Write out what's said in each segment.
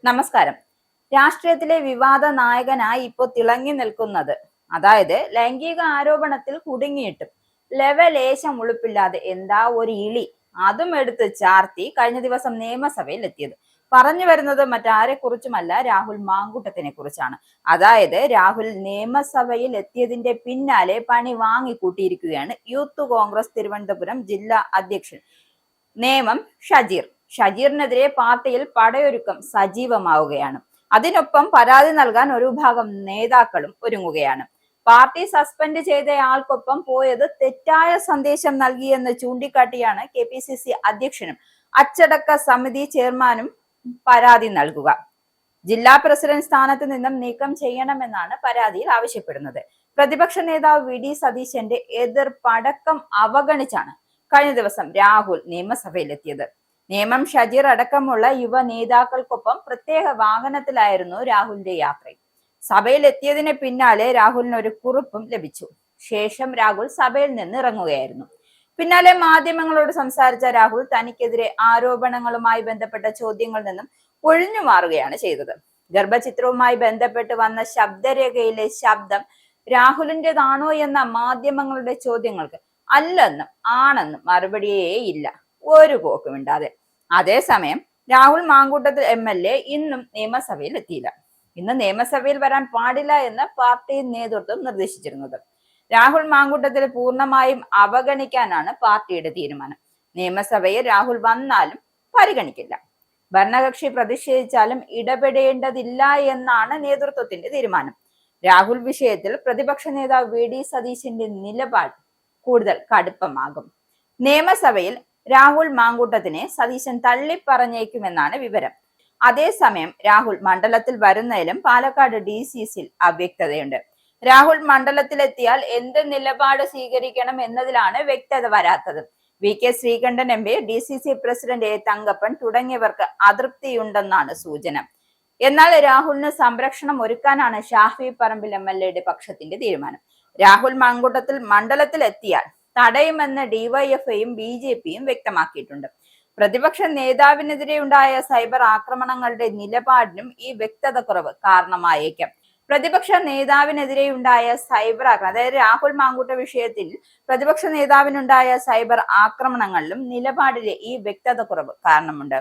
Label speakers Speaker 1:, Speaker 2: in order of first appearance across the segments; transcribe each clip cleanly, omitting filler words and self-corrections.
Speaker 1: നമസ്കാരം. രാഷ്ട്രീയത്തിലെ വിവാദ നായകനായി ഇപ്പോൾ തിളങ്ങി നിൽക്കുന്നത്, അതായത് ലൈംഗിക ആരോപണത്തിൽ കുടുങ്ങിയിട്ടും ലെവലേശം ഉളുപ്പില്ലാതെ എന്താ ഒരു ഇളി അതും എടുത്ത് ചാർത്തി കഴിഞ്ഞ ദിവസം നിയമസഭയിൽ എത്തിയത്. പറഞ്ഞു വരുന്നത് മറ്റാരെ കുറിച്ചുമല്ല, രാഹുൽ മാങ്കൂട്ടത്തിനെ കുറിച്ചാണ്. അതായത് രാഹുൽ നിയമസഭയിൽ എത്തിയതിന്റെ പിന്നാലെ പണി വാങ്ങിക്കൂട്ടിയിരിക്കുകയാണ് യൂത്ത് കോൺഗ്രസ് തിരുവനന്തപുരം ജില്ലാ അധ്യക്ഷൻ നേമം ഷജീറിനെതിരെ പാർട്ടിയിൽ പടയൊരുക്കം സജീവമാവുകയാണ്. അതിനൊപ്പം പരാതി നൽകാൻ ഒരു വിഭാഗം നേതാക്കളും ഒരുങ്ങുകയാണ്. പാർട്ടി സസ്പെൻഡ് ചെയ്തയാൾക്കൊപ്പം പോയത് തെറ്റായ സന്ദേശം നൽകിയെന്ന് ചൂണ്ടിക്കാട്ടിയാണ് KPCC അധ്യക്ഷനും അച്ചടക്ക സമിതി ചെയർമാനും പരാതി നൽകുക. ജില്ലാ പ്രസിഡന്റ് സ്ഥാനത്ത് നിന്നും നീക്കം ചെയ്യണമെന്നാണ് പരാതിയിൽ ആവശ്യപ്പെടുന്നത്. പ്രതിപക്ഷ നേതാവ് VD സതീശന്റെ എതിർപ്പടക്കം അവഗണിച്ചാണ് കഴിഞ്ഞ ദിവസം രാഹുൽ നിയമസഭയിലെത്തിയത്. നേമം ഷജീർ അടക്കമുള്ള യുവ നേതാക്കൾക്കൊപ്പം പ്രത്യേക വാഹനത്തിലായിരുന്നു രാഹുലിന്റെ യാത്ര. സഭയിലെത്തിയതിന് പിന്നാലെ രാഹുലിന് ഒരു കുറിപ്പും ലഭിച്ചു. ശേഷം രാഹുൽ സഭയിൽ നിന്ന് ഇറങ്ങുകയായിരുന്നു. പിന്നാലെ മാധ്യമങ്ങളോട് സംസാരിച്ച രാഹുൽ തനിക്കെതിരെ ആരോപണങ്ങളുമായി ബന്ധപ്പെട്ട ചോദ്യങ്ങളിൽ നിന്നും ഒഴിഞ്ഞു മാറുകയാണ് ചെയ്തത്. ഗർഭചിത്രവുമായി ബന്ധപ്പെട്ട് വന്ന ശബ്ദരേഖയിലെ ശബ്ദം രാഹുലിൻ്റെതാണോ എന്ന മാധ്യമങ്ങളുടെ ചോദ്യങ്ങൾക്ക് അല്ലെന്നും ആണെന്നും മറുപടിയേ ഇല്ല, ഒരു പോക്കുമിണ്ടാതെ. അതേസമയം രാഹുൽ മാങ്കൂട്ടത്തിൽ MLA ഇന്നും നിയമസഭയിൽ എത്തിയില്ല. ഇന്ന് നിയമസഭയിൽ വരാൻ പാടില്ല എന്ന് പാർട്ടി നേതൃത്വം നിർദ്ദേശിച്ചിരുന്നത്. രാഹുൽ മാങ്കൂട്ടത്തിൽ പൂർണ്ണമായും അവഗണിക്കാനാണ് പാർട്ടിയുടെ തീരുമാനം. നിയമസഭയിൽ രാഹുൽ വന്നാലും പരിഗണിക്കില്ല. ഭരണകക്ഷി പ്രതിഷേധിച്ചാലും ഇടപെടേണ്ടതില്ല എന്നാണ് നേതൃത്വത്തിന്റെ തീരുമാനം. രാഹുൽ വിഷയത്തിൽ പ്രതിപക്ഷ നേതാവ് VD സതീശന്റെ നിലപാട് കൂടുതൽ കടുപ്പമാകും. നിയമസഭയിൽ രാഹുൽ മാങ്കൂട്ടത്തിനെ സതീശൻ തള്ളിപ്പറഞ്ഞേക്കുമെന്നാണ് വിവരം. അതേസമയം രാഹുൽ മണ്ഡലത്തിൽ വരുന്നതിലും പാലക്കാട് DCCയിൽ അവ്യക്തതയുണ്ട്. രാഹുൽ മണ്ഡലത്തിലെത്തിയാൽ എന്ത് നിലപാട് സ്വീകരിക്കണം എന്നതിലാണ് വ്യക്തത വരാത്തത്. VK Sreekandan MP, DCC president A Thankappan തുടങ്ങിയവർക്ക് അതൃപ്തിയുണ്ടെന്നാണ് സൂചന. എന്നാൽ രാഹുലിന് സംരക്ഷണം ഒരുക്കാനാണ് ഷാഫി പറമ്പിൽ MLAയുടെ പക്ഷത്തിന്റെ തീരുമാനം. രാഹുൽ മാങ്കൂട്ടത്തിൽ മണ്ഡലത്തിൽ എത്തിയാൽ തടയുമെന്ന് DYFIയും BJPയും വ്യക്തമാക്കിയിട്ടുണ്ട്. പ്രതിപക്ഷ നേതാവിനെതിരെ ഉണ്ടായ സൈബർ ആക്രമണങ്ങളുടെ നിലപാടിനും ഈ വ്യക്തത കുറവ് കാരണമായേക്കാം. പ്രതിപക്ഷ നേതാവിനെതിരെയുണ്ടായ സൈബർ ആക്രമണം, അതായത് രാഹുൽ മാങ്കൂട്ട വിഷയത്തിൽ പ്രതിപക്ഷ നേതാവിനുണ്ടായ സൈബർ ആക്രമണങ്ങളിലും നിലപാടിലെ ഈ വ്യക്തത കുറവ് കാരണമുണ്ട്.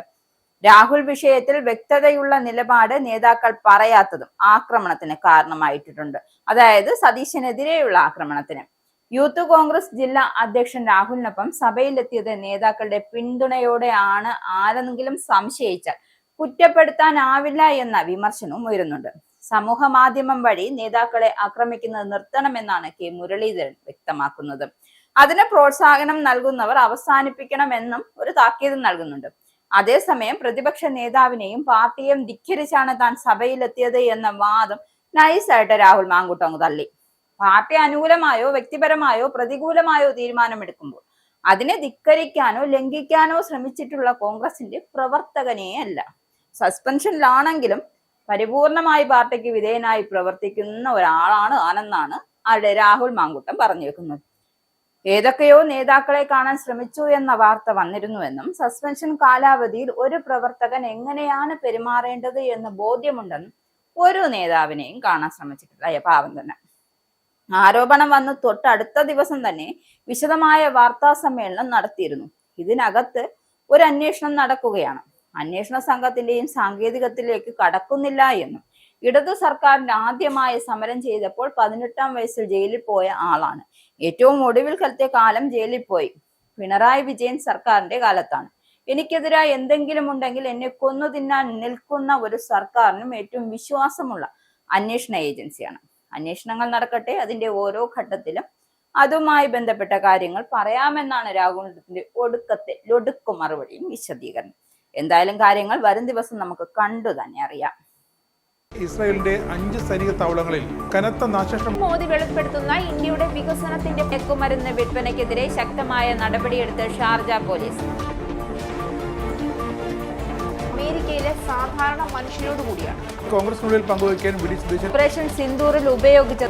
Speaker 1: രാഹുൽ വിഷയത്തിൽ വ്യക്തതയുള്ള നിലപാട് നേതാക്കൾ പറയാത്തതും ആക്രമണത്തിന് കാരണമായിട്ടുണ്ട്. അതായത് സതീശനെതിരെയുള്ള ആക്രമണത്തിന്. യൂത്ത് കോൺഗ്രസ് ജില്ലാ അധ്യക്ഷൻ രാഹുലിനൊപ്പം സഭയിലെത്തിയത് നേതാക്കളുടെ പിന്തുണയോടെ ആണ് ആരെങ്കിലും സംശയിച്ചാൽ കുറ്റപ്പെടുത്താനാവില്ല എന്ന വിമർശനവും ഉയരുന്നുണ്ട്. സമൂഹ മാധ്യമം വഴി നേതാക്കളെ ആക്രമിക്കുന്നത് നിർത്തണമെന്നാണ് K മുരളീധരൻ വ്യക്തമാക്കുന്നത്. അതിന് പ്രോത്സാഹനം നൽകുന്നവർ അവസാനിപ്പിക്കണമെന്നും ഒരു താക്കീത് നൽകുന്നുണ്ട്. അതേസമയം പ്രതിപക്ഷ നേതാവിനെയും പാർട്ടിയെയും ധിക്കരിച്ചാണ് താൻ സഭയിലെത്തിയത് എന്ന വാദം നൈസായിട്ട് രാഹുൽ മാങ്കൂട്ടം തള്ളി. പാർട്ടി അനുകൂലമായോ വ്യക്തിപരമായോ പ്രതികൂലമായോ തീരുമാനമെടുക്കുമ്പോൾ അതിനെ ധിക്കരിക്കാനോ ലംഘിക്കാനോ ശ്രമിച്ചിട്ടുള്ള കോൺഗ്രസിന്റെ പ്രവർത്തകനേ അല്ല. സസ്പെൻഷനിലാണെങ്കിലും പരിപൂർണമായി പാർട്ടിക്ക് വിധേയനായി പ്രവർത്തിക്കുന്ന ഒരാളാണ് ആണെന്നാണ് രാഹുൽ മാങ്കൂട്ടം പറഞ്ഞു വെക്കുന്നത്. ഏതൊക്കെയോ നേതാക്കളെ കാണാൻ ശ്രമിച്ചു എന്ന വാർത്ത വന്നിരുന്നുവെന്നും സസ്പെൻഷൻ കാലാവധിയിൽ ഒരു പ്രവർത്തകൻ എങ്ങനെയാണ് പെരുമാറേണ്ടത് എന്ന് ബോധ്യമുണ്ടെന്നും ഒരു നേതാവിനെയും കാണാൻ ശ്രമിച്ചിട്ടില്ല. പാവം തന്നെ. ആരോപണം വന്ന് തൊട്ടടുത്ത ദിവസം തന്നെ വിശദമായ വാർത്താ സമ്മേളനം നടത്തിയിരുന്നു. ഇതിനകത്ത് ഒരു അന്വേഷണം നടക്കുകയാണ്. അന്വേഷണ സംഘത്തിന്റെയും സാങ്കേതികത്തിലേക്ക് കടക്കുന്നില്ല എന്നും ഇടതു സർക്കാരിന്റെ ആദ്യമായി സമരം ചെയ്തപ്പോൾ 18ാം വയസ്സിൽ ജയിലിൽ പോയ ആളാണ്. ഏറ്റവും ഒടുവിൽ കലത്തെ കാലം ജയിലിൽ പോയി പിണറായി വിജയൻ സർക്കാരിന്റെ കാലത്താണ്. എനിക്കെതിരായി എന്തെങ്കിലും ഉണ്ടെങ്കിൽ എന്നെ കൊന്നു തിന്നാൻ നിൽക്കുന്ന ഒരു സർക്കാരിനും ഏറ്റവും വിശ്വാസമുള്ള അന്വേഷണ ഏജൻസിയാണ്. അന്വേഷണങ്ങൾ നടക്കട്ടെ, അതിന്റെ ഓരോ ഘട്ടത്തിലും അതുമായി ബന്ധപ്പെട്ട കാര്യങ്ങൾ പറയാമെന്നാണ് രാഹുലിന്റെ ഒടുക്കത്തെ മറുപടിയും വിശദീകരണം. എന്തായാലും കാര്യങ്ങൾ വരും ദിവസം നമുക്ക് കണ്ടു തന്നെ അറിയാം.
Speaker 2: ഇസ്രായേലിന്റെ 5 സൈനിക താവളങ്ങളിൽ കനത്ത നാശനഷ്ടം.
Speaker 1: മോദി വെളിപ്പെടുത്തുന്ന ഇന്ത്യയുടെ വികസനത്തിന്റെ മയക്കുമരുന്ന് വിൽപ്പനയ്ക്കെതിരെ ശക്തമായ നടപടിയെടുത്ത് ഷാർജ പോലീസ്. അമേരിക്കയിലെ സാധാരണ മനുഷ്യരോട് കൂടിയാണ്
Speaker 2: കോൺഗ്രസിനുള്ളിൽ പങ്കുവയ്ക്കാൻ VD സതീശൻ
Speaker 1: ഓപ്പറേഷൻ സിന്ദൂറിൽ ഉപയോഗിച്ച